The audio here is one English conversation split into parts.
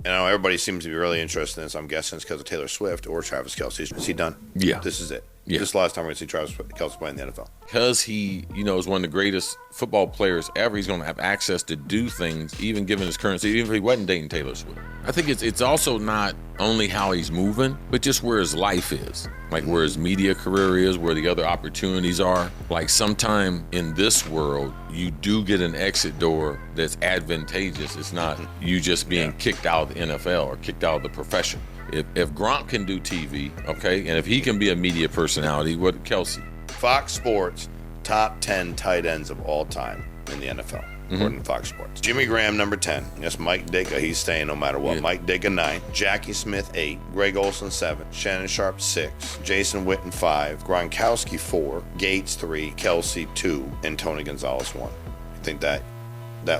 everybody seems to be really interested in this. I'm guessing it's because of Taylor Swift or Travis Kelce. Is he done? Yeah. This is it. Yeah. This is the last time we're going to see Travis Kelce play in the NFL. Because he, is one of the greatest football players ever. He's going to have access to do things, even given his currency, even if he wasn't dating Taylor Swift. I think it's also not only how he's moving, but just where his life is. Like where his media career is, where the other opportunities are. Like sometime in this world, you do get an exit door that's advantageous. It's not you just being kicked out of the NFL or kicked out of the profession. If Gronk can do TV, okay, and if he can be a media personality, what Kelce? Fox Sports, top 10 tight ends of all time in the NFL, according to Fox Sports. Jimmy Graham, number 10. Yes, Mike Ditka, he's staying no matter what. Yeah. Mike Ditka, 9. Jackie Smith, 8. Greg Olsen, 7. Shannon Sharp, 6. Jason Witten, 5. Gronkowski, 4. Gates, 3. Kelce, 2. And Tony Gonzalez, 1. You think that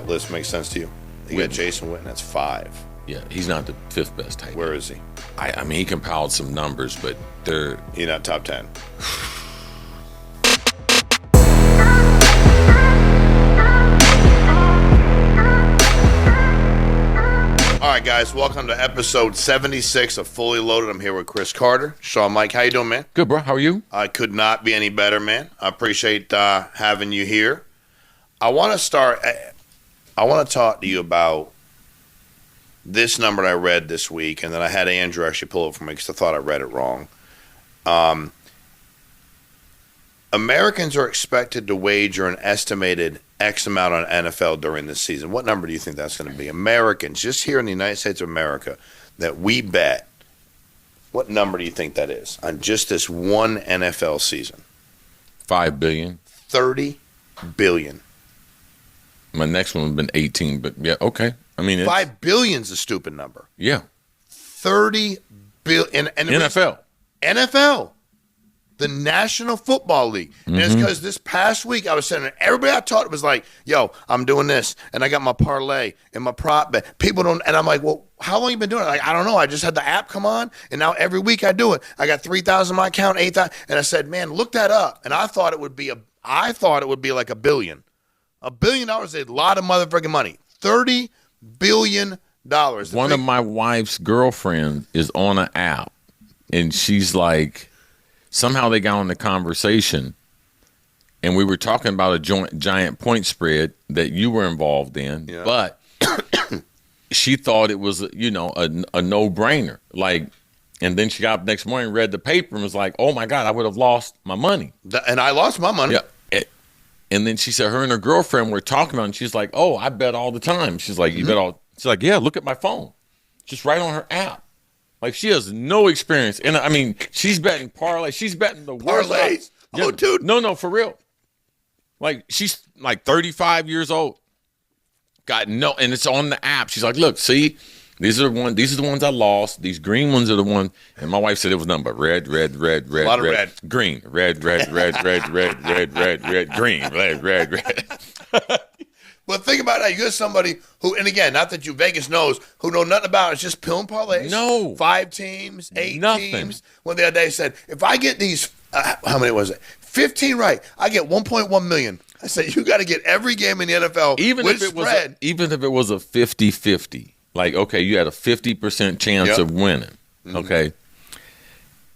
list makes sense to you? You got Jason Witten, that's 5. Yeah, he's not the 5th best tight end. Where is he? I mean, he compiled some numbers, but he's not top 10. All right, guys, welcome to episode 76 of Fully Loaded. I'm here with Chris Carter. Sean, Mike, how you doing, man? Good, bro. How are you? I could not be any better, man. I appreciate having you here. I want to talk to you about this number that I read this week, and then I had Andrew actually pull it for me because I thought I read it wrong. Americans are expected to wager an estimated X amount on NFL during this season. What number do you think that's going to be? Americans, just here in the United States of America, that we bet, what number do you think that is on just this one NFL season? $5 billion. $30 billion. My next one would have been 18, but yeah, okay. I mean, $5 billion's a stupid number. Yeah. $30 billion. And NFL. The National Football League. And it's because this past week I was saying, everybody I talked to was like, yo, I'm doing this, and I got my parlay and my prop bet. People don't, and I'm like, well, how long you been doing it? Like, I don't know. I just had the app come on, and now every week I do it. I got 3,000 in my account, 8,000, and I said, man, look that up. And I thought it would be like $1 billion. $1 billion is a lot of motherfucking money. $30 billion. One of my wife's girlfriends is on an app, and she's like, somehow they got on the conversation, and we were talking about a giant point spread that you were involved in, but she thought it was, a no-brainer. Like, and then she got up next morning, read the paper, and was like, oh, my God, I would have lost my money. And I lost my money. Yeah. And then she said her and her girlfriend were talking about it, and she's like, oh, I bet all the time. She's like, you bet all. She's like, yeah, look at my phone. Just right on her app. Like, she has no experience. And, I mean, she's betting parlays. She's betting the parlays. Yeah. Oh, dude. No, for real. Like, she's like 35 years old. And it's on the app. She's like, look, see, these are the ones I lost. These green ones are the ones. And my wife said it was nothing but red, a lot of red, green, red, green, red. But think about that. You got somebody who, and again, not that Vegas knows, who know nothing about it. It's just pill and parlays. No. 5 teams, 8 Nothing. teams. Well, the other day said, if I get these, how many was it? 15 right, I get 1.1 million. I said, you got to get every game in the NFL even if it was a 50-50. Like, okay, you had a 50% chance of winning. Okay.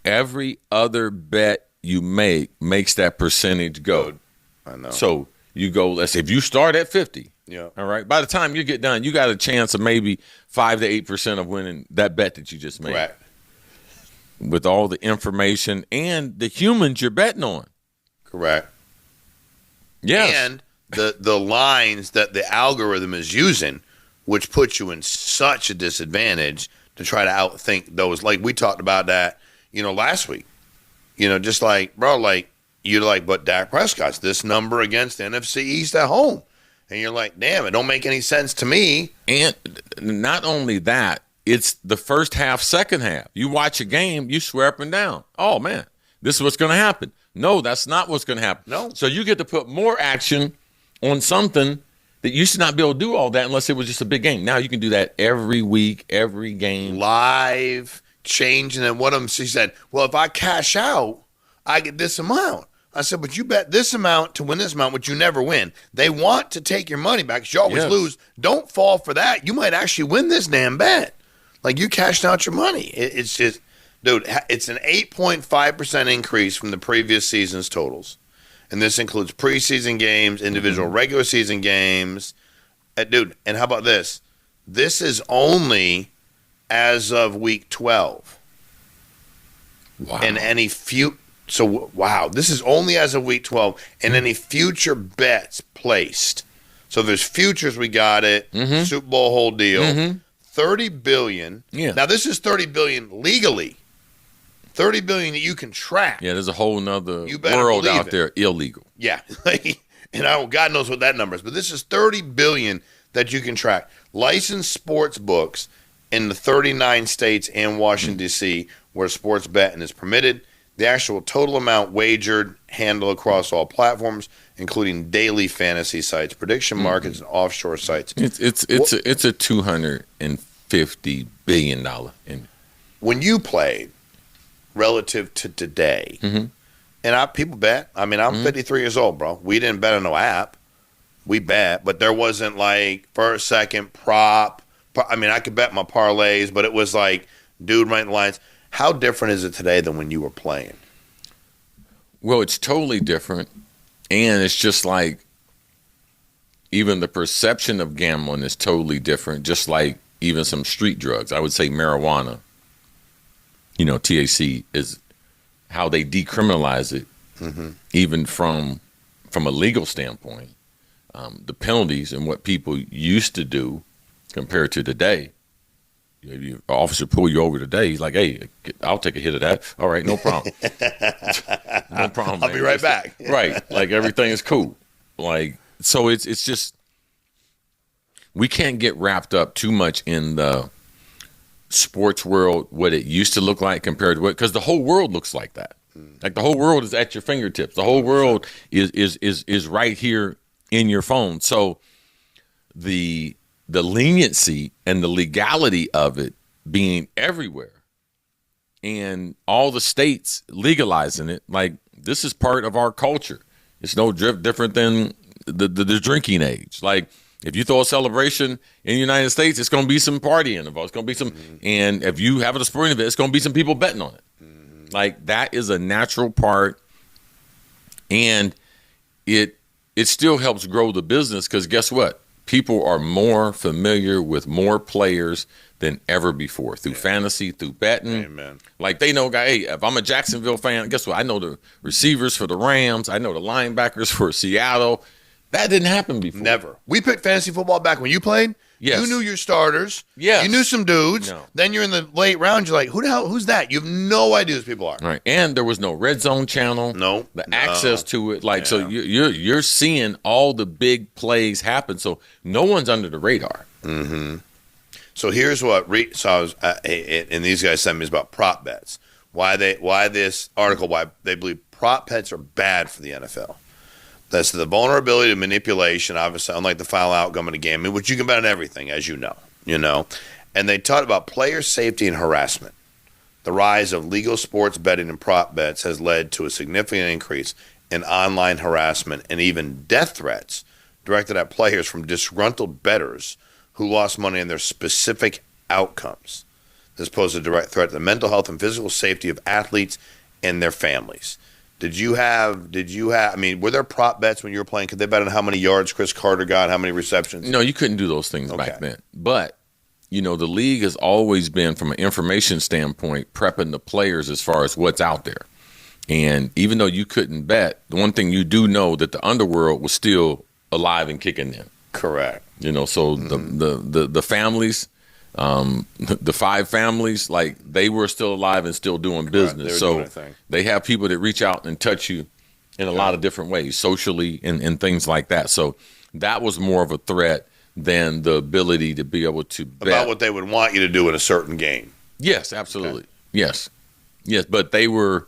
Every other bet you make makes that percentage go. I know. So you go, let's say if you start at 50, all right, by the time you get done, you got a chance of maybe 5 to 8% of winning that bet that you just made. Right. With all the information and the humans you're betting on. Correct. Yes. And the lines that the algorithm is using, which puts you in such a disadvantage to try to outthink those. Like, we talked about that, last week. Just like, bro, like, you're like, but Dak Prescott's this number against NFC East at home. And you're like, damn, it don't make any sense to me. And not only that, it's the first half, second half. You watch a game, you swear up and down. Oh, man, this is what's going to happen. No, that's not what's going to happen. No. So you get to put more action on something that you should not be able to do all that unless it was just a big game. Now you can do that every week, every game. Live, change. And then she said, well, if I cash out, I get this amount. I said, but you bet this amount to win this amount, which you never win. They want to take your money back because you always lose. Don't fall for that. You might actually win this damn bet. Like, you cashed out your money. It's just, dude, it's an 8.5% increase from the previous season's totals. And this includes preseason games, individual regular season games. Dude, and how about this? This is only as of week 12. Wow. And any this is only as of week 12. And any future bets placed. So there's futures, we got it. Super Bowl whole deal. $30 billion. Yeah. Now, this is $30 billion legally. $30 billion that you can track. Yeah, there's a whole nother world out there illegal. Yeah. And God knows what that number is. But this is $30 billion that you can track. Licensed sports books in the 39 states and Washington, D.C., where sports betting is permitted. The actual total amount wagered, handled across all platforms, including daily fantasy sites, prediction markets, and offshore sites. It's a $250 billion. When you played, relative to today, and people bet. I mean, I'm 53 years old, bro. We didn't bet on no app. We bet, but there wasn't like first, second, prop. I mean, I could bet my parlays, but it was like, dude, right in the lines. How different is it today than when you were playing? Well, it's totally different, and it's just like even the perception of gambling is totally different, just like even some street drugs. I would say marijuana, THC, is how they decriminalize it, even from a legal standpoint. The penalties and what people used to do compared to today. Your officer pull you over today. He's like, "Hey, I'll take a hit of that. All right, no problem. No problem. I'll be right back." Right, like everything is cool. Like, so it's just we can't get wrapped up too much in the sports world, what it used to look like compared to what, because the whole world looks like that. Like the whole world is at your fingertips. The whole world is right here in your phone. So the leniency and the legality of it being everywhere and all the states legalizing it, like this is part of our culture. It's no different than the drinking age. Like if you throw a celebration in the United States, it's going to be some partying involved. It's going to be some, and if you have a sporting event, it's going to be some people betting on it. Like that is a natural part, and it still helps grow the business because guess what? People are more familiar with more players than ever before through fantasy, through betting. Amen. Like they know, hey, if I'm a Jacksonville fan, guess what? I know the receivers for the Rams. I know the linebackers for Seattle. That didn't happen before. Never. We picked fantasy football back when you played. Yes. You knew your starters. Yes. You knew some dudes. No. Then you're in the late round. You're like, who the hell? Who's that? You have no idea who these people are. Right. And there was no RedZone channel. No. The access to it. Like, so you're seeing all the big plays happen. So no one's under the radar. So here's what and these guys sent me is about prop bets. Why this article, why they believe prop bets are bad for the NFL. That's the vulnerability to manipulation, obviously, unlike the final outcome of the game, which you can bet on everything, as you know. And they talked about player safety and harassment. The rise of legal sports betting and prop bets has led to a significant increase in online harassment and even death threats directed at players from disgruntled bettors who lost money on their specific outcomes. This poses a direct threat to the mental health and physical safety of athletes and their families. Did you have, I mean, were there prop bets when you were playing? Could they bet on how many yards Chris Carter got, how many receptions? No, you couldn't do those things back then. But, the league has always been, from an information standpoint, prepping the players as far as what's out there. And even though you couldn't bet, the one thing you do know that the underworld was still alive and kicking in. Correct. So the families, the five families, like they were still alive and still doing business. So they have people that reach out and touch you in a lot of different ways, socially and things like that. So that was more of a threat than the ability to be able to bet. About what they would want you to do in a certain game. Yes, absolutely. Okay. Yes. But they've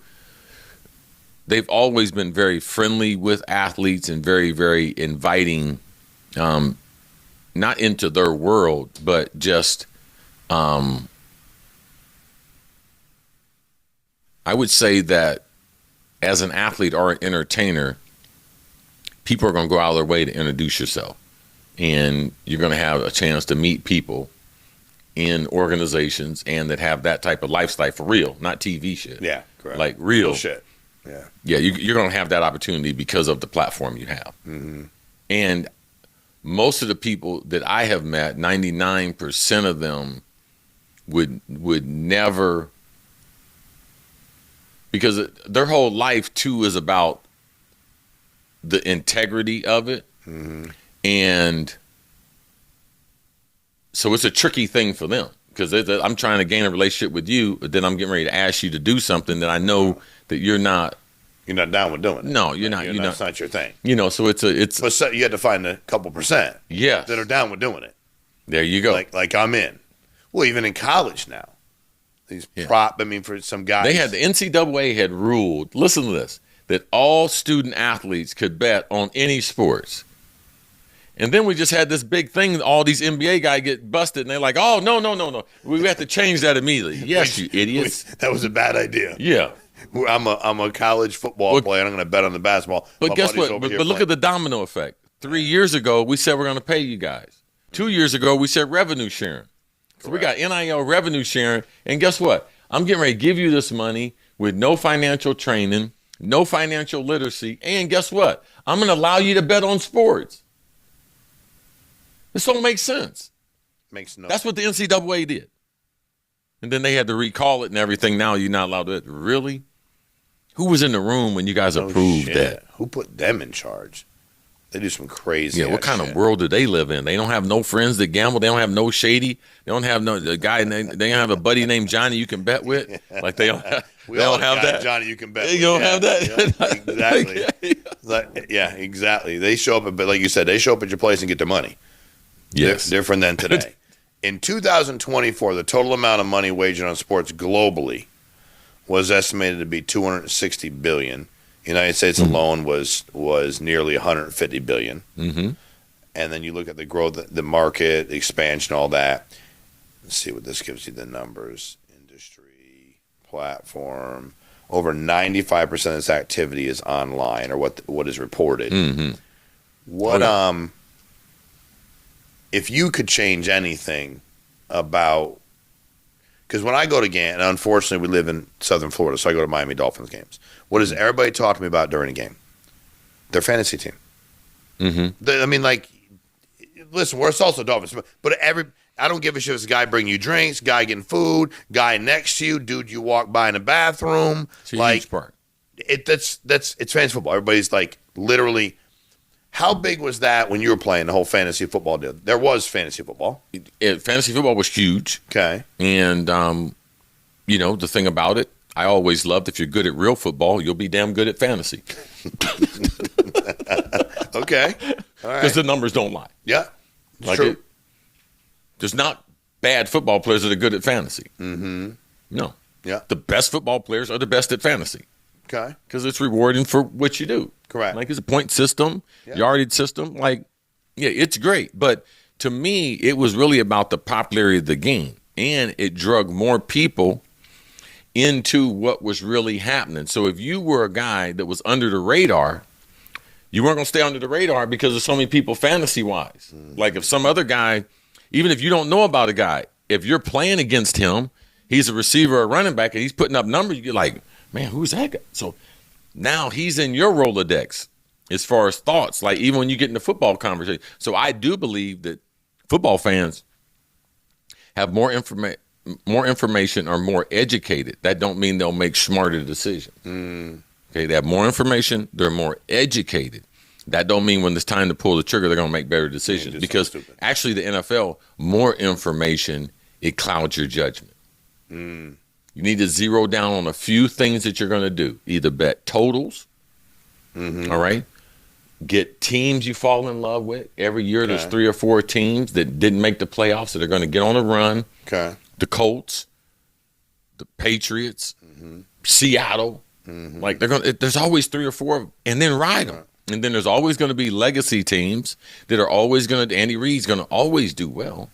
always been very friendly with athletes and very, very inviting, not into their world, but just I would say that as an athlete or an entertainer, people are going to go out of their way to introduce yourself. And you're going to have a chance to meet people. in organizations and that have that type of lifestyle for real, not TV shit. Yeah, correct. Like real shit. Yeah. Yeah, you're going to have that opportunity because of the platform you have. Mm-hmm. And most of the people that I have met, 99% of them would never, because their whole life too is about the integrity of it. Mm-hmm. And so it's a tricky thing for them because I'm trying to gain a relationship with you, but then I'm getting ready to ask you to do something that I know that you're not down with doing it. No, you're not. It's not your thing. So it's. But so you had to find a couple percent. Yes. That are down with doing it. There you go. Like I'm in. Well, even in college now, for some guys, they had the NCAA had ruled. Listen to this: that all student athletes could bet on any sports. And then we just had this big thing. All these NBA guys get busted, and they're like, "Oh no! We have to change that immediately." Yes, you idiots. That was a bad idea. Yeah. I'm a college football player. I'm going to bet on the basketball. But guess what? But look at the domino effect. 3 years ago, we said we're going to pay you guys. 2 years ago, we said revenue sharing. So we got NIL revenue sharing. And guess what? I'm getting ready to give you this money with no financial training, no financial literacy. And guess what? I'm going to allow you to bet on sports. This don't make sense. Makes no. That's what the NCAA did. And then they had to recall it and everything. Now you're not allowed to. Really? Who was in the room when you guys approved that? Who put them in charge? They do some crazy. Yeah, what kind of world do they live in? They don't have no friends that gamble. They don't have no shady. They don't have no guy. They don't have a buddy named Johnny you can bet with. Like they don't. They don't have that. Johnny you can bet. You don't have that. Exactly. Exactly. They show up, but like you said, they show up at your place and get their money. Yes, different than today. In 2024, the total amount of money wagered on sports globally was estimated to be $260 billion. The United States alone was nearly $150 billion. Mm-hmm. And then you look at the growth, the market, the expansion, all that. Let's see what this gives you the numbers. Industry, platform. Over 95% of this activity is online, or what is reported. Mm-hmm. If you could change anything about, because when I go to games, and unfortunately we live in Southern Florida, so I go to Miami Dolphins games. What does everybody talk to me about during a game? Their fantasy team. Mm-hmm. Listen, we're also Dolphins, but I don't give a shit if it's a guy bringing you drinks, guy getting food, guy next to you, dude you walk by in the bathroom. It's a huge part. It's fantasy football. Everybody's like literally. How big was that when you were playing the whole fantasy football deal? There was fantasy football. Fantasy football was huge. Okay. And, the thing about it, I always loved if you're good at real football, you'll be damn good at fantasy. Okay. All right. Because the numbers don't lie. Yeah. True. There's not bad football players that are good at fantasy. Mm-hmm. No. Yeah. The best football players are the best at fantasy. Okay. Because it's rewarding for what you do. Correct. Like it's a point system, yardage system. Like, yeah, it's great. But to me, it was really about the popularity of the game. And it drug more people into what was really happening. So if you were a guy that was under the radar, you weren't going to stay under the radar because of so many people fantasy-wise. Mm-hmm. Like if some other guy, even if you don't know about a guy, if you're playing against him, he's a receiver or running back, and he's putting up numbers, you're like, man, who's that guy? So now he's in your Rolodex as far as thoughts, like even when you get in the football conversation. So I do believe that football fans have more information or more educated. That don't mean they'll make smarter decisions. Okay, they have more information. They're more educated. That don't mean when it's time to pull the trigger, they're going to make better decisions. Because actually the NFL, more information, it clouds your judgment. You need to zero down on a few things that you're going to do. Either bet totals, all right? Get teams you fall in love with. Every year there's 3 or 4 teams that didn't make the playoffs that are going to get on a run. Okay. The Colts, the Patriots, Seattle. Like there's always 3 or 4, and then ride them. And then there's always going to be legacy teams that are always going to, Andy Reid's going to always do well.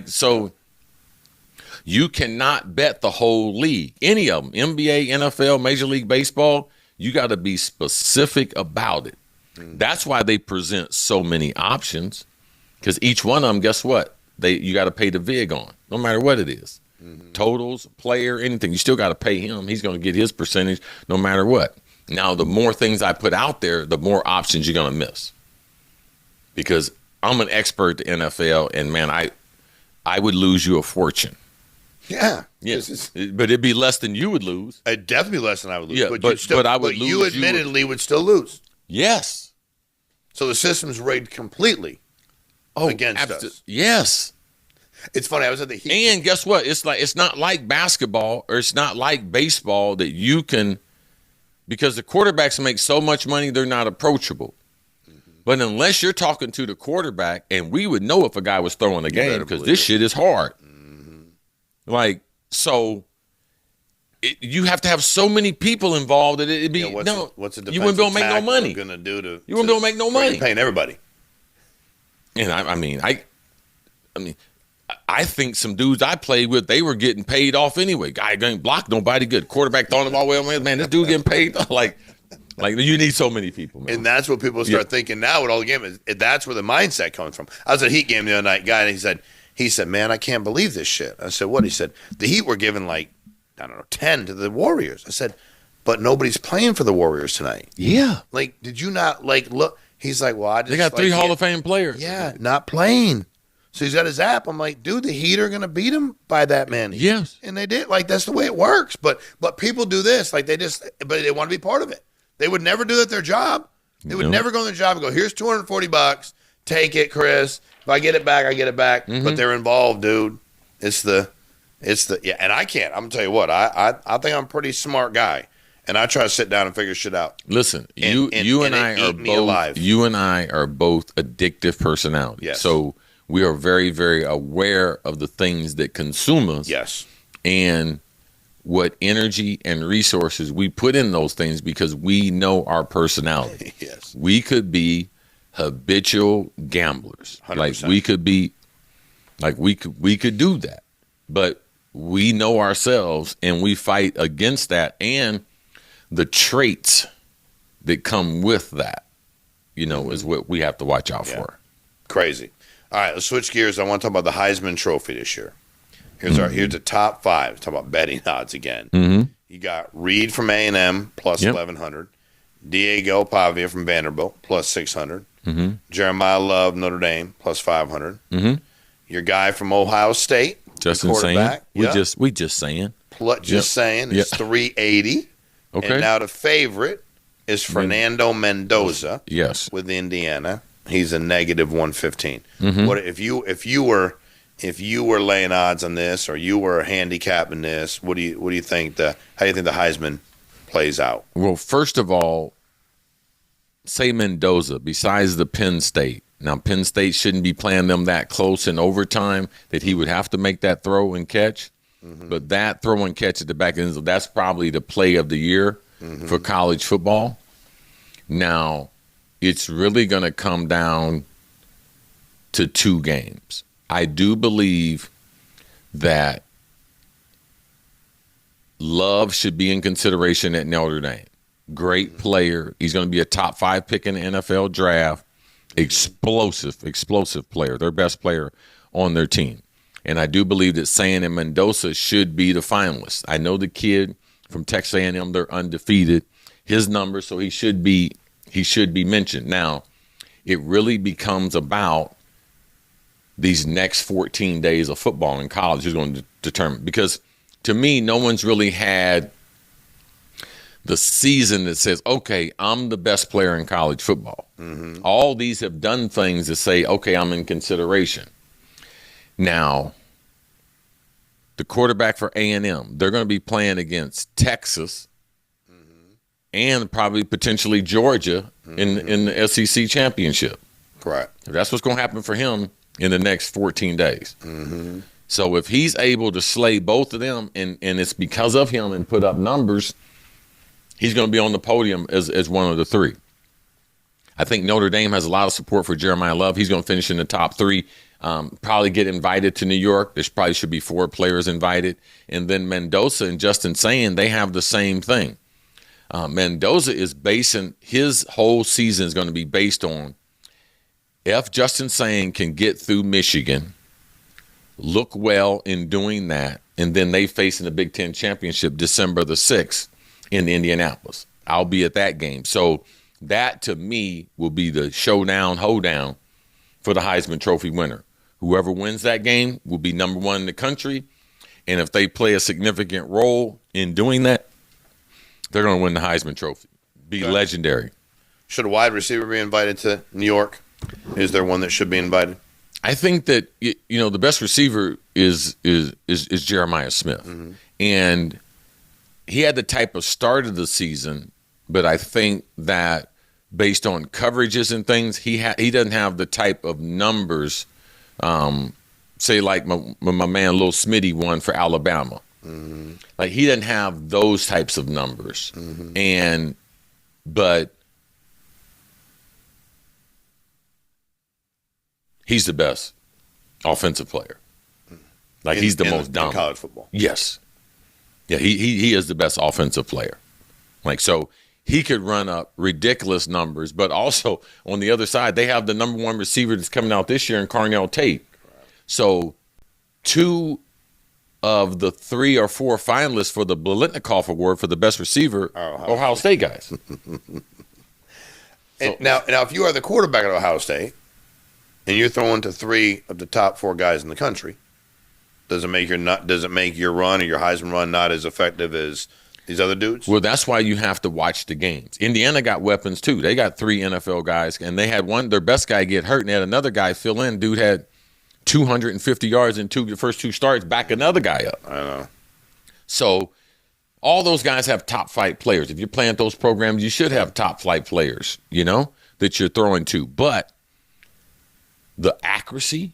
So you cannot bet the whole league. Any of them, NBA, NFL, Major League Baseball, you got to be specific about it. That's why they present so many options, because each one of them, guess what? you got to pay the VIG on, no matter what it is. Totals, player, anything. You still got to pay him. He's going to get his percentage no matter what. Now, the more things I put out there, the more options you're going to miss. Because I'm an expert at the NFL, and, man, I would lose you a fortune. Yeah. Yes. But it'd be less than you would lose. It'd definitely be less than I would lose. Yeah, but I would lose. You admittedly would still lose. Yes. So the system's rigged completely against us. Yes. It's funny. I was at the Heat. And guess what? It's not like basketball or it's not like baseball that you can, because the quarterbacks make so much money, they're not approachable. But unless you're talking to the quarterback, and we would know if a guy was throwing a game because this shit is hard. Like, so you have to have so many people involved that it'd be what's a you wouldn't be able to make no money. You wouldn't be able to make no money. You're paying everybody. And I think some dudes I played with, they were getting paid off anyway. Guy ain't blocked nobody good. Quarterback throwing the ball well, man. This dude getting paid like you need so many people, man. And that's what people start thinking now with all the games. That's where the mindset comes from. I was at a Heat game the other night, guy, and he said, man, I can't believe this shit. I said, what? He said, the Heat were giving 10 to the Warriors. I said, but nobody's playing for the Warriors tonight. Yeah. Like, did you not look? He's like, well, they got 3 Hall of Fame players. Yeah, not playing. So he's got his app. I'm like, dude, the Heat are going to beat him by that many. Yes. And they did. Like, that's the way it works. But people do this. Like, but they want to be part of it. They would never do that their job. They would never go on their job and go, here's $240. Take it, Chris. If I get it back, I get it back. But they're involved, dude. It's the and I can't. I'm going to tell you what. I think I'm a pretty smart guy. And I try to sit down and figure shit out. Listen, you and I are both addictive personalities. Yes. So we are very, very aware of the things that consume us. Yes. And what energy and resources we put in those things because we know our personality. Yes. We could be habitual gamblers. 100%. We could do that. But we know ourselves and we fight against that and the traits that come with that, is what we have to watch out for. Crazy. All right, let's switch gears. I want to talk about the Heisman Trophy this year. Here's the top 5. Let's talk about betting odds again. You got Reed from A&M plus 1,100. Diego Pavia from Vanderbilt plus 600. Jeremiah Love, Notre Dame plus 500. Your guy from Ohio State, Justin Sayin. We just saying. Saying is 380. Okay. And now the favorite is Fernando Mendoza. Yes. With Indiana. He's a negative 115. What if you were laying odds on this or you were handicapping this, how do you think the Heisman plays out? Well, first of all, say Mendoza, besides the Penn State. Now, Penn State shouldn't be playing them that close in overtime that he would have to make that throw and catch. But that throw and catch at the back end, that's probably the play of the year for college football. Now, it's really going to come down to 2 games. I do believe that Love should be in consideration at Notre Dame. Great player. He's going to be a top 5 pick in the NFL draft. Explosive player. Their best player on their team. And I do believe that Sayin and Mendoza should be the finalists. I know the kid from Texas A&M, they're undefeated. His number, so he should be mentioned. Now, it really becomes about these next 14 days of football in college is going to determine. Because to me, no one's really had the season that says, okay, I'm the best player in college football. All these have done things to say, okay, I'm in consideration. Now, the quarterback for A&M, they're going to be playing against Texas and probably potentially Georgia in the SEC championship. Correct. That's what's going to happen for him in the next 14 days. So if he's able to slay both of them and it's because of him and put up numbers, he's going to be on the podium as one of the 3. I think Notre Dame has a lot of support for Jeremiah Love. He's going to finish in the top 3. Probably get invited to New York. There probably should be 4 players invited. And then Mendoza and Justin Sayin, they have the same thing. Mendoza is basing his whole season is going to be based on if Justin Sayin can get through Michigan look well in doing that, and then they face in the Big Ten Championship December the 6th in Indianapolis. I'll be at that game. So that, to me, will be the showdown, hoedown for the Heisman Trophy winner. Whoever wins that game will be number one in the country, and if they play a significant role in doing that, they're going to win the Heisman Trophy. Be legendary. Should a wide receiver be invited to New York? Is there one that should be invited? I think that the best receiver is Jeremiah Smith, and he had the type of start of the season, but I think that based on coverages and things, he doesn't have the type of numbers, say like my man Lil Smitty won for Alabama. Like he doesn't have those types of numbers, but he's the best offensive player. Like he's the most dominant in college football. Yes, yeah, he is the best offensive player. Like so, he could run up ridiculous numbers, but also on the other side, they have the number one receiver that's coming out this year in Carnell Tate. So, 2 of the 3 or 4 finalists for the Biletnikoff Award for the best receiver, Ohio State guys. And now, if you are the quarterback at Ohio State and you're throwing to 3 of the top 4 guys in the country, does it make your run or your Heisman run not as effective as these other dudes? Well, that's why you have to watch the games. Indiana got weapons too. They got 3 NFL guys, and they had their best guy get hurt, and they had another guy fill in. Dude had 250 yards in the first 2 starts, back another guy up. I know. So all those guys have top flight players. If you're playing at those programs, you should have top flight players, that you're throwing to. But the accuracy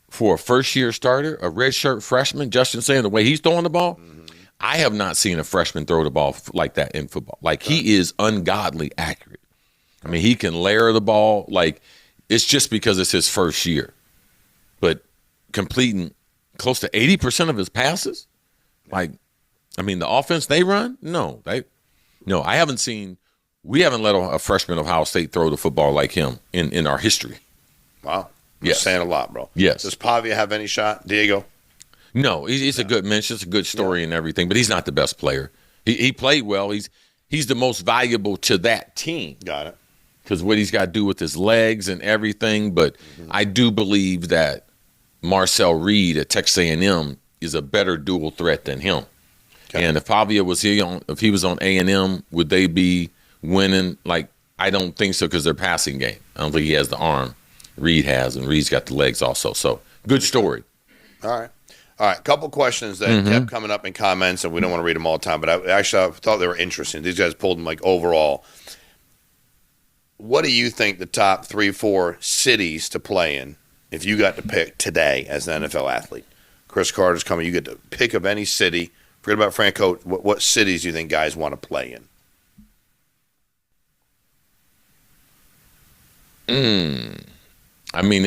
for a first-year starter, a redshirt freshman, Justin Sayin, the way he's throwing the ball, I have not seen a freshman throw the ball like that in football. Like, he is ungodly accurate. I mean, he can layer the ball. Like, it's just because it's his first year. But completing close to 80% of his passes, like, I mean, the offense they run, I haven't seen – we haven't let a freshman of Ohio State throw the football like him in our history. Wow. Yes. You're saying a lot, bro. Yes. Does Pavia have any shot? Diego? No, he's a good mention. It's a good story and everything, but he's not the best player. He played well. He's the most valuable to that team. Got it. Because what he's got to do with his legs and everything. But I do believe that Marcel Reed at Texas A&M is a better dual threat than him. Okay. And if Pavia was here, if he was on A&M, would they be winning? Like, I don't think so because they're passing game. I don't think he has the arm Reed has, and Reed's got the legs also. So, good story. All right. A couple questions that kept coming up in comments, and we don't want to read them all the time, but I thought they were interesting. These guys pulled them like overall. What do you think the top 3-4 cities to play in if you got to pick today as an NFL athlete? Chris Carter's coming. You get to pick of any city. Forget about Franco. What cities do you think guys want to play in? I mean,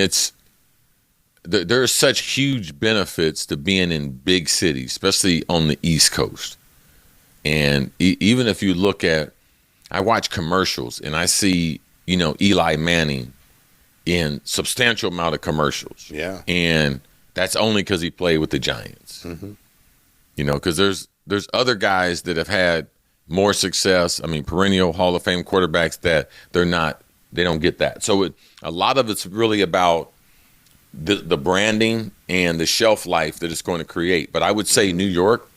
there's such huge benefits to being in big cities, especially on the East Coast. And even if you look at, I watch commercials and I see, Eli Manning in substantial amount of commercials. Yeah. And that's only because he played with the Giants. Because there's other guys that have had more success. I mean, perennial Hall of Fame quarterbacks that they don't get that. So a lot of it's really about the branding and the shelf life that it's going to create. But I would say New York,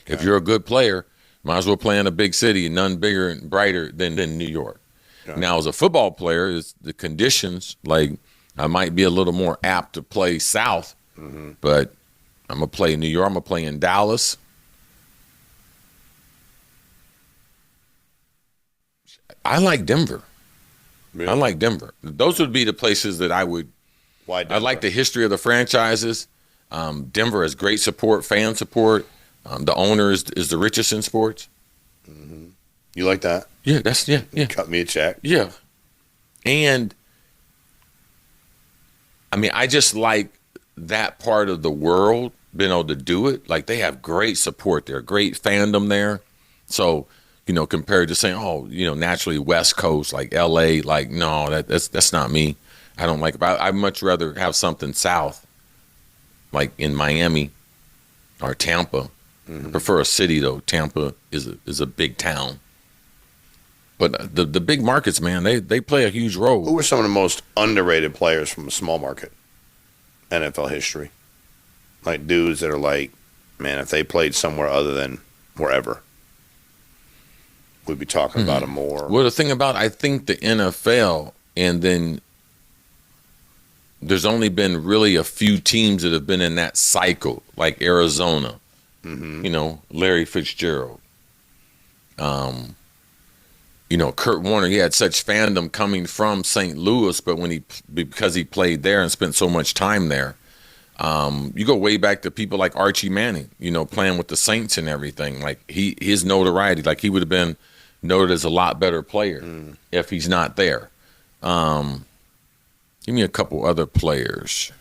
if you're a good player, might as well play in a big city, none bigger and brighter than New York. Okay. Now, as a football player, it's the conditions, like I might be a little more apt to play south, but I'm going to play in New York. I'm going to play in Dallas. I like Denver. Really? I like Denver. Those would be the places that I would. Why Denver? I like the history of the franchises. Denver has great support, fan support. The owner is the richest in sports. You like that? Yeah, yeah. Cut me a check. Yeah. And, I mean, I just like that part of the world, being able to do it. Like, they have great support there, great fandom there. So, compared to saying, naturally West Coast, like L.A., like, no, that's not me. I don't like it. I'd much rather have something south like in Miami or Tampa. I prefer a city though. Tampa is a big town. But the big markets, man, they play a huge role. Who were some of the most underrated players from a small market NFL history? Like dudes that are like, man, if they played somewhere other than wherever, we'd be talking about them more. Well, the thing about, I think the NFL, and then there's only been really a few teams that have been in that cycle, like Arizona, Larry Fitzgerald. Kurt Warner, he had such fandom coming from St. Louis, but because he played there and spent so much time there, you go way back to people like Archie Manning, playing with the Saints and everything. Like his notoriety, like he would have been noted as a lot better player if he's not there. Give me a couple other players.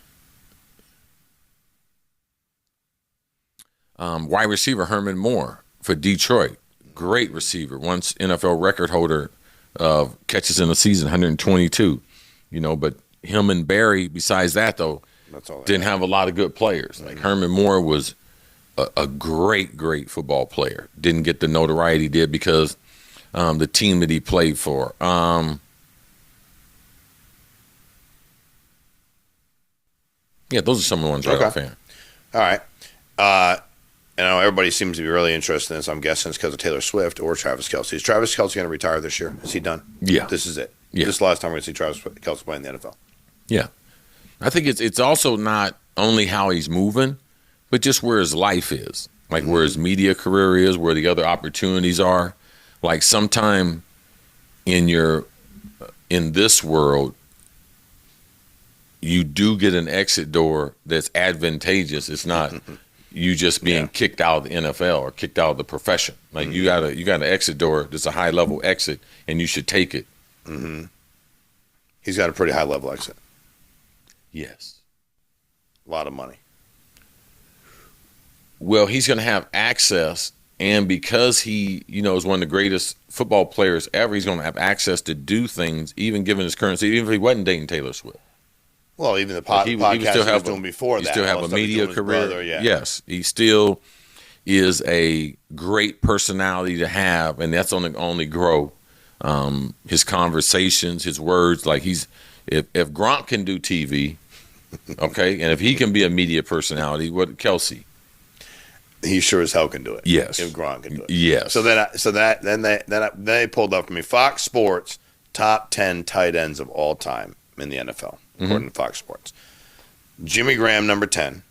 Wide receiver Herman Moore for Detroit. Great receiver. Once NFL record holder of catches in a season, 122. But him and Barry, besides that, though, didn't have a lot of good players. Like Herman Moore was a great, great football player. Didn't get the notoriety he did because the team that he played for. Those are some of the ones right offhand. All right. I know everybody seems to be really interested in this. I'm guessing it's because of Taylor Swift or Travis Kelce. Is Travis Kelce going to retire this year? Is he done? Yeah. This is it. Yeah. This is the last time we're going to see Travis Kelce play in the NFL. Yeah. I think it's also not only how he's moving, but just where his life is. Like where his media career is, where the other opportunities are. Like sometime in this world, you do get an exit door that's advantageous. It's not you just being kicked out of the NFL or kicked out of the profession. Like you got an exit door that's a high level exit, and you should take it. Mm-hmm. He's got a pretty high level exit. Yes. A lot of money. Well, he's going to have access, and because he, is one of the greatest football players ever, he's going to have access to do things, even given his currency, even if he wasn't dating Taylor Swift. Well, even the podcast he was doing before that. He still have a media career. Brother, Yes, he still is a great personality to have, and that's only grow. His conversations, his words, like if Gronk can do TV, okay, and if he can be a media personality, what Kelce? He sure as hell can do it. Yes, if Gronk can do it. Yes. Then they pulled up for me Fox Sports top 10 tight ends of all time in the NFL, according to Fox Sports. Jimmy Graham, number 10.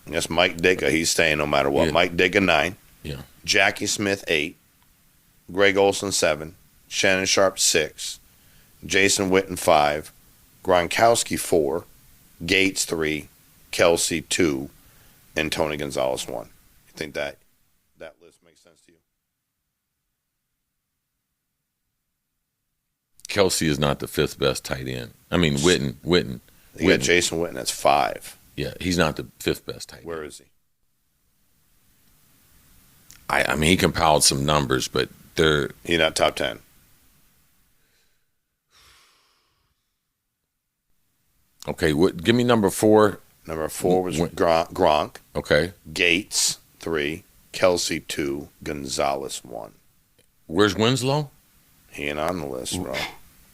That's Mike Ditka. He's staying no matter what. Yeah. Mike Ditka, 9. Yeah. Jackie Smith, 8. Greg Olsen, 7. Shannon Sharp, 6. Jason Witten, 5. Gronkowski, 4. Gates, 3. Kelce, 2. And Tony Gonzalez, 1. You think that list makes sense to you? Kelce is not the 5th best tight end. I mean, Witten. You got Jason Witten, that's 5. Yeah, he's not the 5th best tight end. Where is he? I mean, he compiled some numbers, but he's not top 10. Okay, give me number 4. Number 4 was Gronk. Okay. Gates, 3. Kelce, 2. Gonzalez, 1. Where's Winslow? He ain't on the list, bro.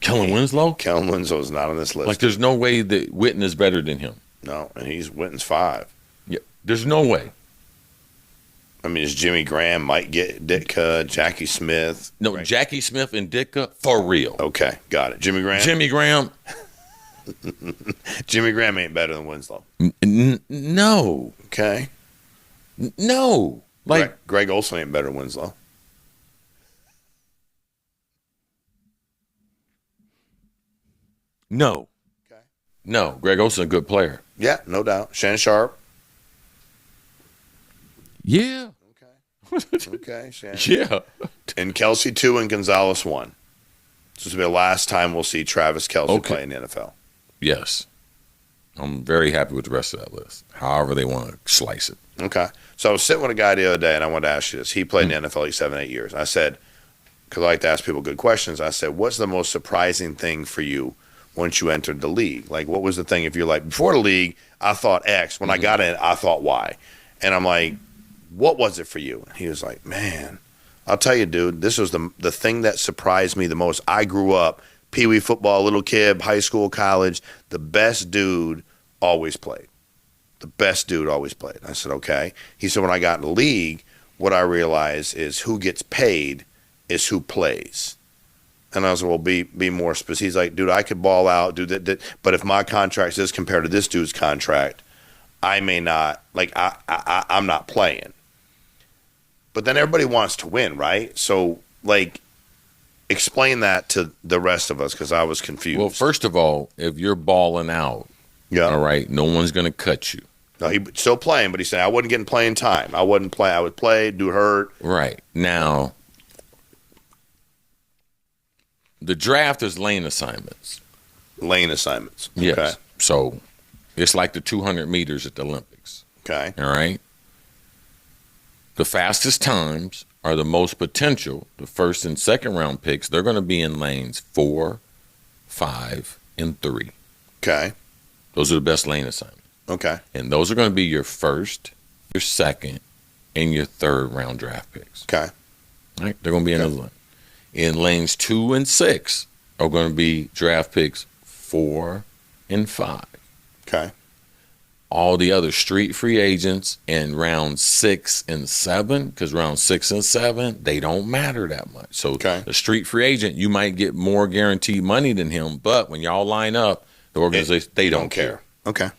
Kellen Winslow? Kellen Winslow is not on this list. Like, there's no way that Witten is better than him. No, and Witten's 5. Yeah, there's no way. I mean, it's Jimmy Graham, Mike Ditka, Jackie Smith. No, right. Jackie Smith and Ditka, for real. Okay, got it. Jimmy Graham? Jimmy Graham ain't better than Winslow. No. Okay. No. Like Greg Olsen ain't better than Winslow. No. Okay. No. Greg Olsen a good player. Yeah, no doubt. Shannon Sharp. Yeah. Okay, Shannon. Yeah. And Kelce 2 and Gonzalez 1. This will be the last time we'll see Travis Kelce play in the NFL. Yes. I'm very happy with the rest of that list, however they want to slice it. Okay. So I was sitting with a guy the other day, and I wanted to ask you this. He played in the NFL like 7-8 years. I said, because I like to ask people good questions, I said, what's the most surprising thing for you once you entered the league? Like, what was the thing? If you're like, before the league, I thought X. When I got in, I thought Y. And I'm like, what was it for you? And he was like, man, I'll tell you, dude, this was the thing that surprised me the most. I grew up, Pee Wee football, little kid, high school, college. The best dude always played. The best dude always played. I said, okay. He said, when I got in the league, what I realized is who gets paid is who plays. And I was like, well, be more specific. He's like, dude, I could ball out, do that, but if my contract is compared to this dude's contract, I may not, like, I'm not playing. But then everybody wants to win, right? So, like, explain that to the rest of us because I was confused. Well, first of all, if you're balling out, all right, no one's going to cut you. No, he's still playing, but he said, I wasn't getting playing time. I wouldn't play. I would play, do hurt. Right. Now, the draft is lane assignments. Lane assignments. Yes. Okay. So, it's like the 200 meters at the Olympics. Okay. All right? The fastest times are the most potential. The first and second round picks, they're going to be in lanes 4, 5, and 3. Okay. Those are the best lane assignments. Okay. And those are going to be your first, your second, and your third round draft picks. Okay. Right? They're going to be in the lane. In lanes 2 and 6 are going to be draft picks 4 and 5. Okay. All the other street free agents in round 6 and 7, because round 6 and 7, they don't matter that much. So the street free agent, you might get more guaranteed money than him, but when y'all line up, the organization, they don't care. Okay.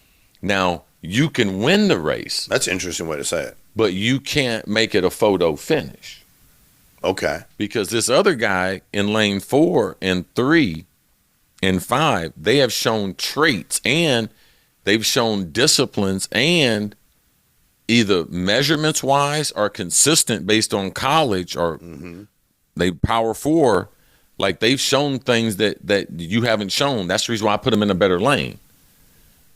Now, you can win the race. That's an interesting way to say it. But you can't make it a photo finish. Okay. Because this other guy in lane 4 and 3 and 5, they have shown traits and they've shown disciplines and either measurements wise or consistent based on college or they power 4. Like they've shown things that you haven't shown. That's the reason why I put them in a better lane.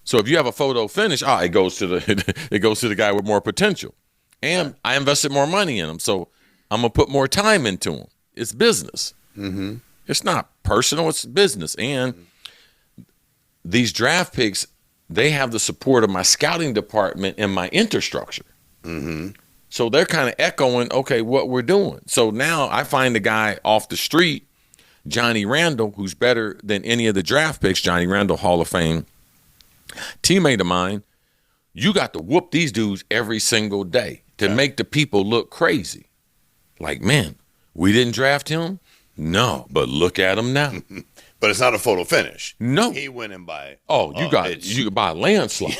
So if you have a photo finish, it goes to the guy with more potential. And I invested more money in him. So I'm going to put more time into him. It's business. Mm-hmm. It's not personal. It's business. And these draft picks, they have the support of my scouting department and my infrastructure. Mm-hmm. So they're kind of echoing, okay, what we're doing. So now I find a guy off the street, Johnny Randall, who's better than any of the draft picks. Johnny Randall, Hall of Fame teammate of mine. You got to whoop these dudes every single day to make the people look crazy. Like, man, we didn't draft him? No, but look at him now. But it's not a photo finish. No. He winning by. Oh, you by a landslide.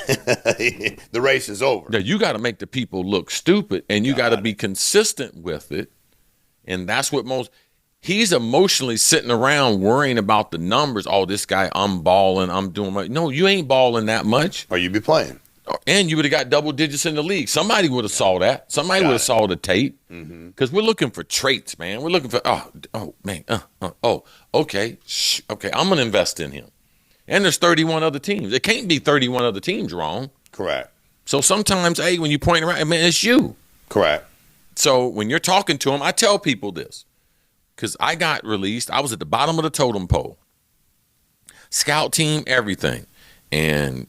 The race is over. Yeah, you got to make the people look stupid, and you got to be consistent with it. And that's what he's emotionally sitting around worrying about the numbers. Oh, this guy, I'm balling, I'm doing much. No, you ain't balling that much. Or you be playing. And you would have got double digits in the league. Somebody would have saw that. Somebody would have saw the tape. Because we're looking for traits, man. We're looking for, okay, I'm going to invest in him. And there's 31 other teams. It can't be 31 other teams wrong. Correct. So sometimes, hey, when you point around, man, it's you. Correct. So when you're talking to him, I tell people this. Because I got released. I was at the bottom of the totem pole. Scout team, everything. And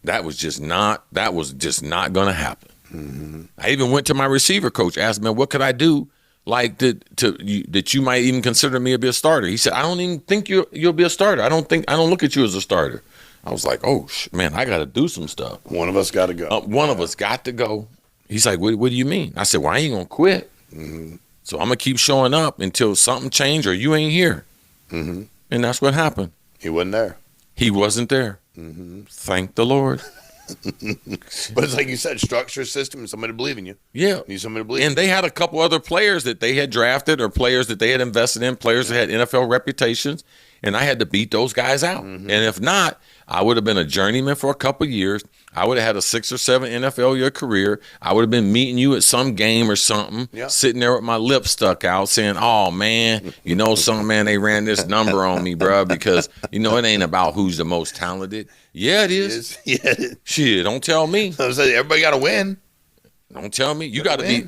that was just not going to happen. Mm-hmm. I even went to my receiver coach, asked him, what could I do like that you might even consider me to be a starter? He said, I don't even think you'll be a starter. I don't look at you as a starter. I was like, oh, man, I got to do some stuff. One of us got to go. One of us got to go. He's like, what do you mean? I said, well, I ain't going to quit. Mm-hmm. So I'm going to keep showing up until something changes or you ain't here. Mm-hmm. And that's what happened. He wasn't there. He wasn't there. Mm-hmm. Thank the Lord. But it's like you said, structure, system, and somebody to believe in you. Yeah. You need somebody to believe in you. And they had a couple other players that they had drafted or players that they had invested in, players that had NFL reputations, and I had to beat those guys out. Mm-hmm. And if not, I would have been a journeyman for a couple of years. I would have had a 6 or 7 NFL year career. I would have been meeting you at some game or something, sitting there with my lip stuck out saying, oh, man, something, man, they ran this number on me, bro, because, it ain't about who's the most talented. Yeah, it is. Yeah. Shit, don't tell me. I was like, everybody got to win. Don't tell me. You got to be.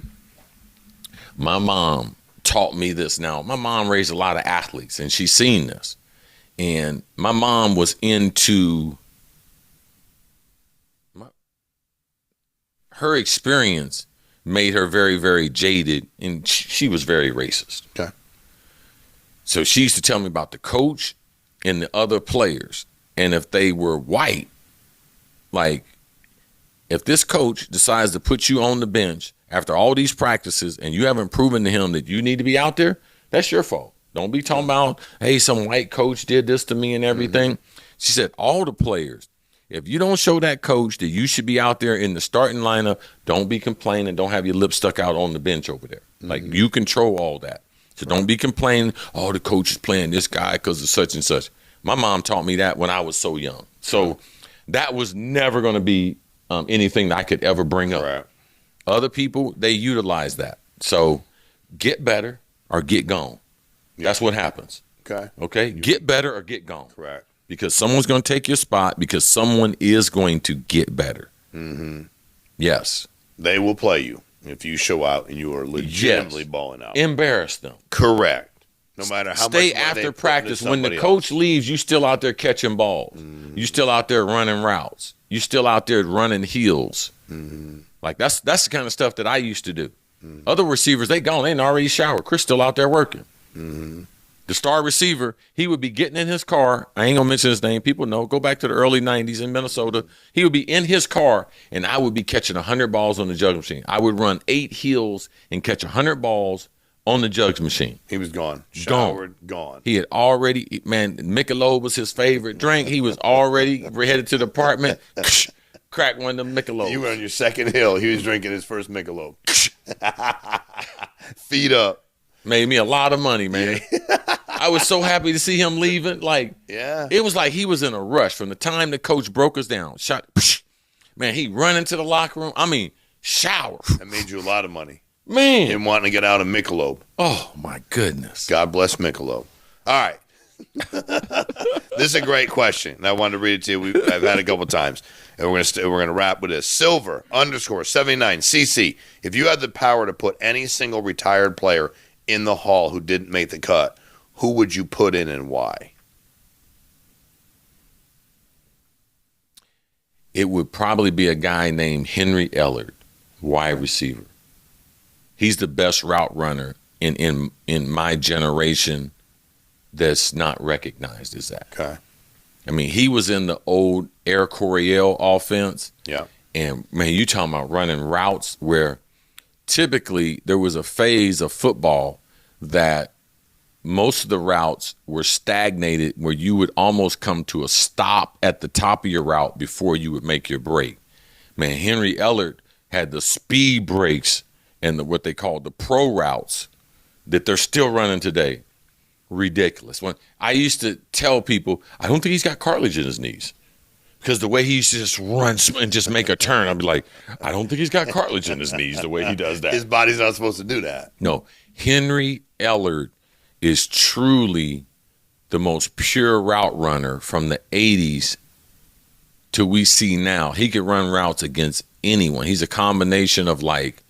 My mom taught me this now. My mom raised a lot of athletes, and she's seen this. And my mom was into her experience made her very, very jaded, and she was very racist. Okay. So she used to tell me about the coach and the other players. And if they were white, like if this coach decides to put you on the bench after all these practices and you haven't proven to him that you need to be out there, that's your fault. Don't be talking about, hey, some white coach did this to me and everything. She said, all the players, if you don't show that coach that you should be out there in the starting lineup, don't be complaining. Don't have your lip stuck out on the bench over there. Like, you control all that. So don't be complaining, oh, the coach is playing this guy because of such and such. My mom taught me that when I was so young. So that was never going to be anything that I could ever bring up. Right. Other people, they utilize that. So get better or get gone. That's what happens. Okay? Get better or get gone. Correct. Because someone's going to take your spot because someone is going to get better. Mm-hmm. Yes. They will play you if you show out and you are legitimately balling out. Embarrass them. Correct. No matter how much Stay after practice. When the coach leaves, you still out there catching balls. Mm-hmm. You still out there running routes. You still out there running heels. Mm-hmm. Like that's the kind of stuff that I used to do. Mm-hmm. Other receivers, they gone. They ain't already showered. Chris still out there working. Mm-hmm. The star receiver, he would be getting in his car. I ain't going to mention his name. People know. Go back to the early 90s in Minnesota. He would be in his car, and I would be catching 100 balls on the jugs machine. I would run 8 heels and catch 100 balls on the jugs machine. He was gone. Showered, gone. He had already, man, Michelob was his favorite drink. He was already headed to the apartment. Crack one of them Michelobs. You were on your second hill. He was drinking his first Michelob. Feet up. Made me a lot of money, man. I was so happy to see him leaving. Like, it was like he was in a rush from the time the coach broke us down. Shot, man, he run into the locker room. I mean, shower. That made you a lot of money. Man. Him wanting to get out of Michelob. Oh, my goodness. God bless Michelob. All right. This is a great question, and I wanted to read it to you. I've had it a couple times, and we're gonna wrap with this. Silver _79 CC. If you had the power to put any single retired player in the Hall who didn't make the cut, who would you put in and why? It would probably be a guy named Henry Ellard, wide receiver. He's the best route runner in my generation that's not recognized as that. Okay. I mean, he was in the old Air Coryell offense. Yeah. And, man, you talking about running routes where typically there was a phase of football that most of the routes were stagnated where you would almost come to a stop at the top of your route before you would make your break. Man, Henry Ellard had the speed breaks and what they call the pro routes that they're still running today. Ridiculous. When I used to tell people, I don't think he's got cartilage in his knees. Because the way he used to just run and just make a turn, I'd be like, I don't think he's got cartilage in his knees the way he does that. His body's not supposed to do that. No. Henry Ellard is truly the most pure route runner from the 80s to we see now. He could run routes against anyone. He's a combination of like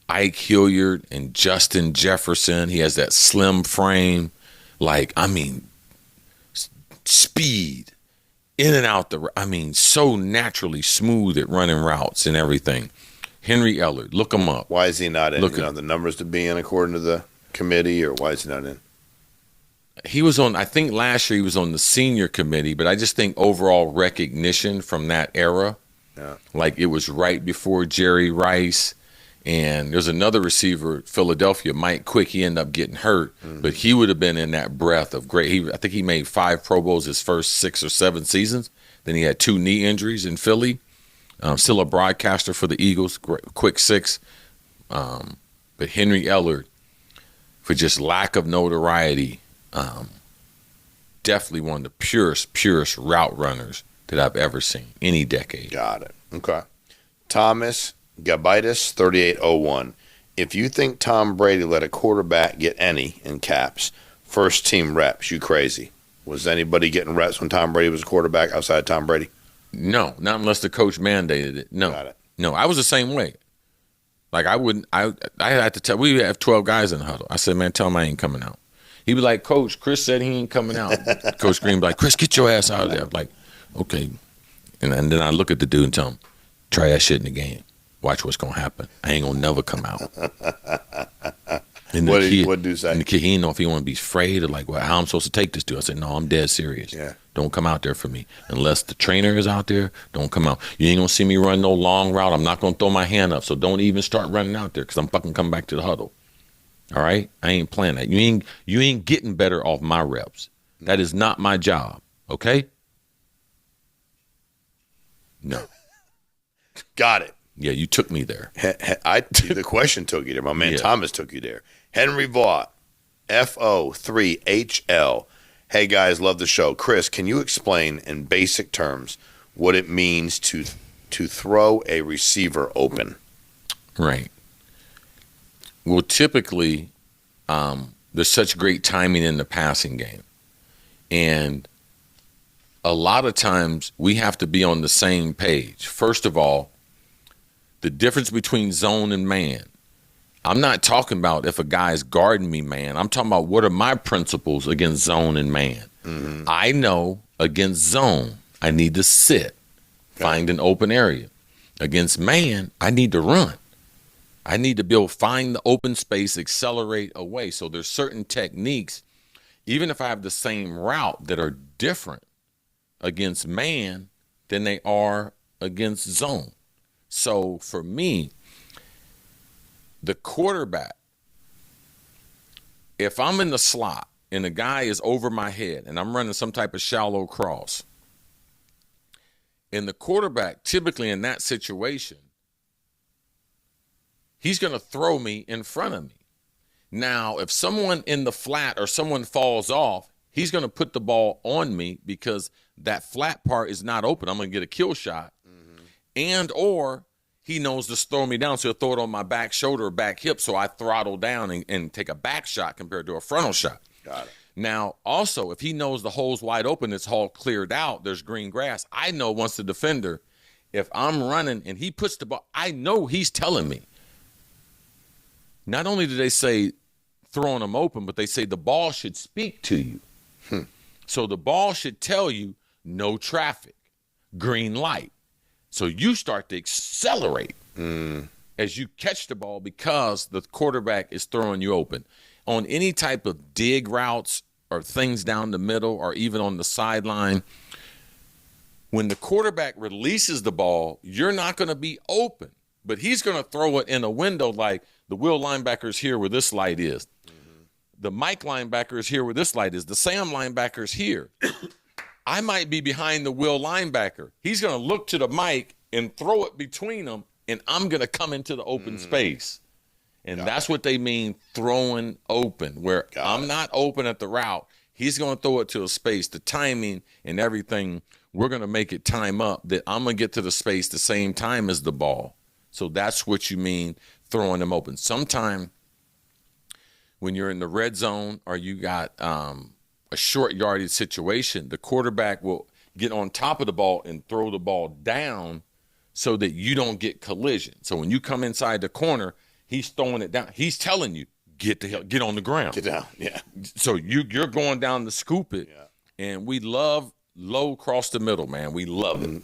Ike Hilliard and Justin Jefferson. He has that slim frame. Like, I mean, speed, in and out so naturally smooth at running routes and everything. Henry Ellard, look him up. Why is he not in? The numbers to be in according to the committee, or why is he not in? He was on, I think last year he was on the senior committee, but I just think overall recognition from that era, like it was right before Jerry Rice. And there's another receiver, Philadelphia, Mike Quick. He ended up getting hurt, but he would have been in that breath of great. I think he made 5 Pro Bowls his first 6 or 7 seasons. Then he had 2 knee injuries in Philly. Still a broadcaster for the Eagles, quick 6. But Henry Ellard, for just lack of notoriety, definitely one of the purest route runners that I've ever seen, any decade. Got it. Okay. Thomas Gabitis 3801. If you think Tom Brady let a quarterback get any, in caps, first team reps, you crazy. Was anybody getting reps when Tom Brady was a quarterback outside of Tom Brady? No, not unless the coach mandated it. No. Got it. No, I was the same way. Like I had to tell, we have 12 guys in the huddle. I said, man, tell him I ain't coming out. He'd be like, Coach, Chris said he ain't coming out. Coach Green be like, Chris, get your ass out of there. I'm like, okay. And then I look at the dude and tell him, try that shit in the game. Watch what's going to happen. I ain't going to never come out. And what do you say? And the kid, he didn't know if he want to be afraid or like, well, how I'm supposed to take this dude. I said, no, I'm dead serious. Yeah. Don't come out there for me. Unless the trainer is out there, don't come out. You ain't going to see me run no long route. I'm not going to throw my hand up. So don't even start running out there because I'm fucking coming back to the huddle. All right? I ain't playing that. You ain't getting better off my reps. That is not my job. Okay? No. Got it. Yeah, you took me there. The question took you there. My man Thomas took you there. Henry Vaught, FO3HL. Hey, guys, love the show. Chris, can you explain in basic terms what it means to throw a receiver open? Right. Well, typically, there's such great timing in the passing game. And a lot of times we have to be on the same page. First of all, the difference between zone and man. I'm not talking about if a guy is guarding me, man. I'm talking about what are my principles against zone and man. Mm-hmm. I know against zone, I need to sit, find an open area. Against man, I need to run. I need to find the open space, accelerate away. So there's certain techniques, even if I have the same route, that are different against man than they are against zone. So for me, the quarterback, if I'm in the slot and the guy is over my head and I'm running some type of shallow cross, and the quarterback typically in that situation, he's going to throw me in front of me. Now, if someone in the flat or someone falls off, he's going to put the ball on me because that flat part is not open. I'm going to get a kill shot. Mm-hmm. And or he knows to throw me down, so he'll throw it on my back shoulder or back hip, so I throttle down and take a back shot compared to a frontal shot. Got it. Now, also, if he knows the hole's wide open, it's all cleared out, there's green grass, I know once the defender, if I'm running and he puts the ball, I know he's telling me. Not only do they say throwing them open, but they say the ball should speak to you. So the ball should tell you no traffic, green light. So you start to accelerate as you catch the ball because the quarterback is throwing you open. On any type of dig routes or things down the middle or even on the sideline, when the quarterback releases the ball, you're not going to be open. But he's going to throw it in a window like the Will linebacker is here where this light is. Mm-hmm. The Mike linebacker is here where this light is. The Sam linebacker is here. I might be behind the Will linebacker. He's going to look to the Mike and throw it between them, and I'm going to come into the open space. And that's what they mean throwing open, where I'm not open at the route. He's going to throw it to a space. The timing and everything, we're going to make it time up that I'm going to get to the space the same time as the ball. So that's what you mean throwing them open. Sometime when you're in the red zone or you got a short yardage situation, the quarterback will get on top of the ball and throw the ball down so that you don't get collision. So when you come inside the corner, he's throwing it down. He's telling you, get on the ground. Get down, yeah. So you're going down to scoop it, and we love low across the middle, man. We love it.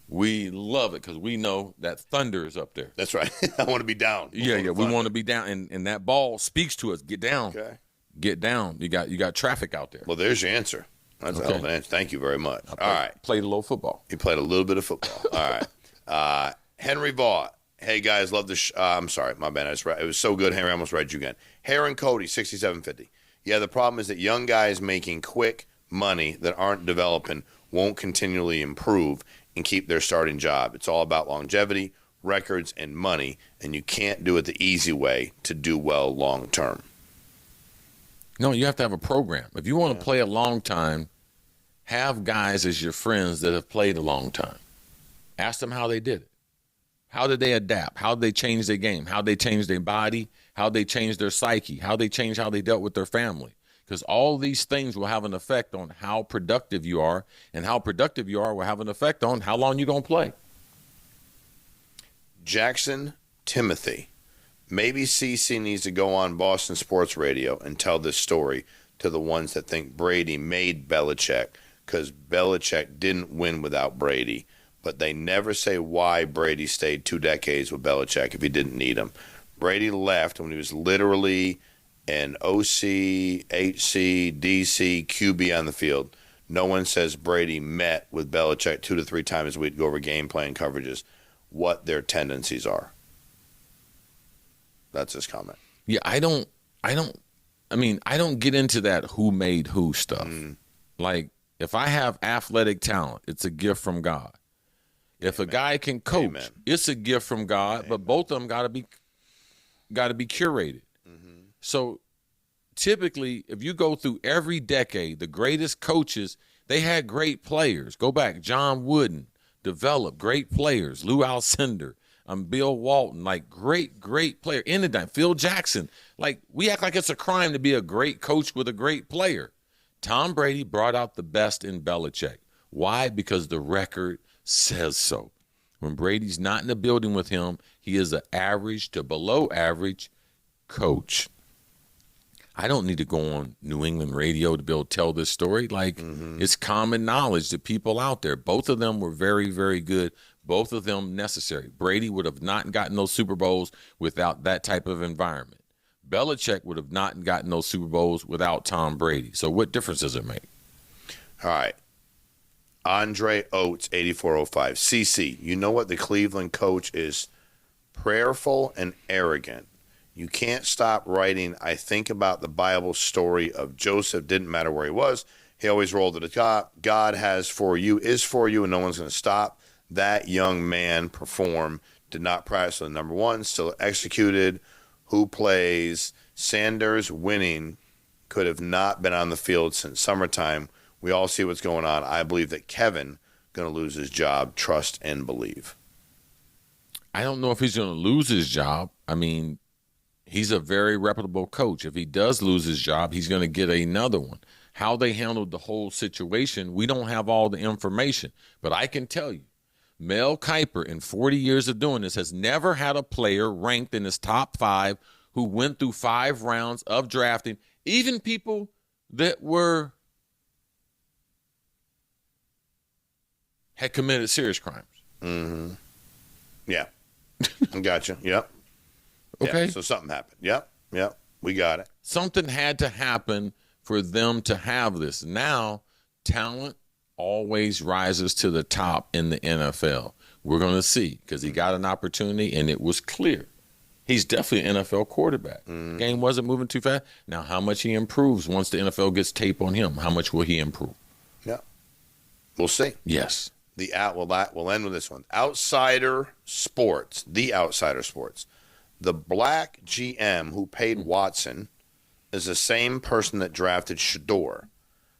We love it because we know that thunder is up there. That's right. I want to be down. Yeah. We want to be down, and that ball speaks to us. Get down. Okay. Get down. You got traffic out there. Well, there's your answer. That's a hell of an answer. Thank you very much. All right. Played a little football. He played a little bit of football. All right. Henry Vaught. Hey, guys, love the I'm sorry. My bad. It was so good, Henry. I almost read you again. Heron Cody, 6750. Yeah, the problem is that young guys making quick money that aren't developing won't continually improve and keep their starting job. It's all about longevity, records, and money, and you can't do it the easy way to do well long term. No, you have to have a program. If you want to play a long time, have guys as your friends that have played a long time. Ask them how they did it. How did they adapt? How did they change their game? How did they change their body? How did they change their psyche? How did they change how they dealt with their family? Because all these things will have an effect on how productive you are, and how productive you are will have an effect on how long you're going to play. Jackson Timothy. Maybe CC needs to go on Boston Sports Radio and tell this story to the ones that think Brady made Belichick, because Belichick didn't win without Brady. But they never say why Brady stayed 2 decades with Belichick if he didn't need him. Brady left when he was literally an OC, HC, DC, QB on the field. No one says Brady met with Belichick 2 to 3 times a week to go over game plan coverages, what their tendencies are. That's his comment. Yeah, I don't get into that who made who stuff. Like, if I have athletic talent, it's a gift from God. If a guy can coach, it's a gift from God, but both of them got to be curated. So typically, if you go through every decade, the greatest coaches, they had great players. Go back, John Wooden developed great players. Lou Alcindor, Bill Walton, like great player. Anytime, Phil Jackson. Like, we act like it's a crime to be a great coach with a great player. Tom Brady brought out the best in Belichick. Why? Because the record says so. When Brady's not in the building with him, he is an average to below average coach. I don't need to go on New England radio to be able to tell this story. Like, it's common knowledge to people out there. Both of them were very, very good. Both of them necessary. Brady would have not gotten those Super Bowls without that type of environment. Belichick would have not gotten those Super Bowls without Tom Brady. So what difference does it make? All right. Andre Oates, 8405. CC, you know what? The Cleveland coach is prayerful and arrogant. You can't stop writing, I think about the Bible story of Joseph. Didn't matter where he was. He always rolled to the top. God has for you, is for you, and no one's going to stop. That young man performed, did not practice on number one, still executed. Who plays? Sanders winning could have not been on the field since summertime. We all see what's going on. I believe that Kevin going to lose his job. Trust and believe. I don't know if he's going to lose his job. I mean, he's a very reputable coach. If he does lose his job, he's going to get another one. How they handled the whole situation, we don't have all the information. But I can tell you, Mel Kiper, in 40 years of doing this, has never had a player ranked in his top 5 who went through 5 rounds of drafting, even people that had committed serious crimes. Yeah. I gotcha. Yep. Okay. Yeah, so something happened. Yep. We got it. Something had to happen for them to have this. Now, talent always rises to the top in the NFL. We're going to see, because he got an opportunity and it was clear. He's definitely an NFL quarterback. Game wasn't moving too fast. Now, how much he improves once the NFL gets tape on him? How much will he improve? Yeah. We'll see. Yes. We'll end with this one. Outsider Sports. The Outsider Sports. The black GM who paid Watson is the same person that drafted Shador.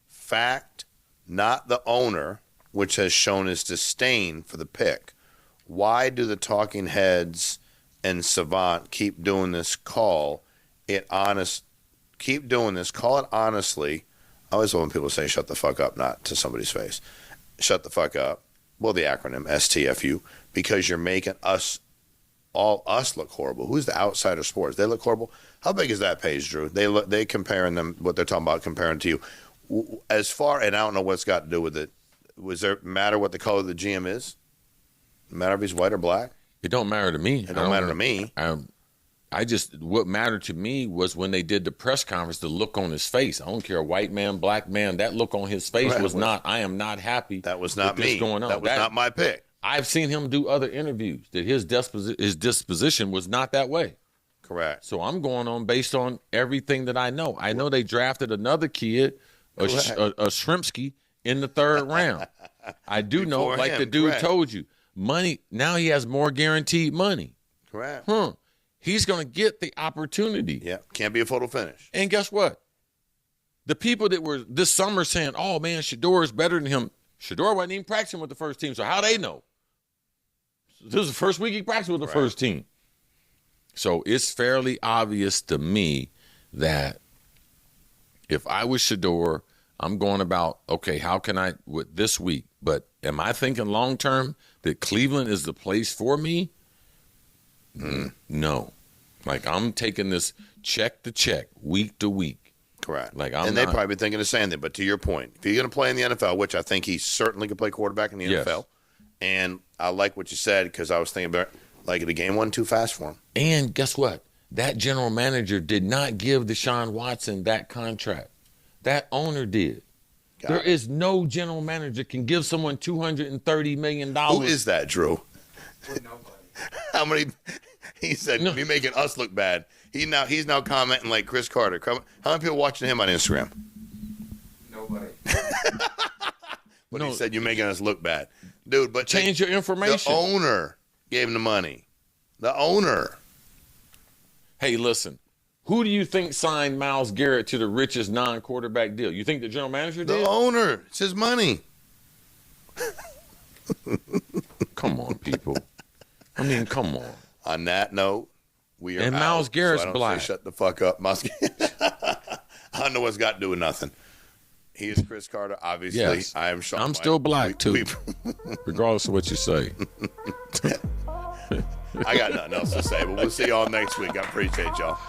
Fact, not the owner, which has shown his disdain for the pick. Why do the talking heads and Savant keep doing this? Call it honestly. I always love when people say shut the fuck up, not to somebody's face. Shut the fuck up. Well, the acronym STFU, because you're making us look horrible. Who's the Outsider Sports? They look horrible. How big is that page, Drew? They comparing them, what they're talking about, comparing to you. As far, and I don't know what's got to do with it. Was there matter what the color of the GM is? Matter if he's white or black? It don't matter to me. It don't matter to me. What mattered to me was when they did the press conference, the look on his face. I don't care, white man, black man, that look on his face was not, I am not happy. That was not me. Going on. That was not my pick. I've seen him do other interviews that his disposition was not that way. Correct. So I'm going on based on everything that I know. I know they drafted another kid, a Shrimpsky, in the 3rd round. I do know, like the dude told you, money, now he has more guaranteed money. Correct. He's going to get the opportunity. Yeah, can't be a photo finish. And guess what? The people that were this summer saying, oh, man, Shador is better than him. Shador wasn't even practicing with the first team, so how they know? This is the first week he practiced with the first team. So it's fairly obvious to me that if I was Shador, I'm going about, okay, how can I, with this week, but am I thinking long term that Cleveland is the place for me? No. Like, I'm taking this check to check, week to week. Correct. They probably be thinking the same thing. But to your point, if you're going to play in the NFL, which I think he certainly could play quarterback in the NFL, and I like what you said because I was thinking about the game wasn't too fast for him. And guess what? That general manager did not give Deshaun Watson that contract. That owner did. There is no general manager can give someone $230 million. Who is that, Drew? How many? He said, "You're making us look bad." He's now commenting like Chris Carter. How many people watching him on Instagram? Nobody. But he said, "You're making us look bad, dude." But change your information. The owner gave him the money. The owner. Hey, listen. Who do you think signed Myles Garrett to the richest non-quarterback deal? You think the general manager did? The owner. It's his money. Come on, people. I mean, come on. On that note, we are and Myles Garrett's black. Shut the fuck up, Myles. I don't know what's got to do with nothing. He is Chris Carter, obviously. Yes. I am Sean. I'm still black, too. Regardless of what you say. I got nothing else to say, but we'll see y'all next week. I appreciate y'all.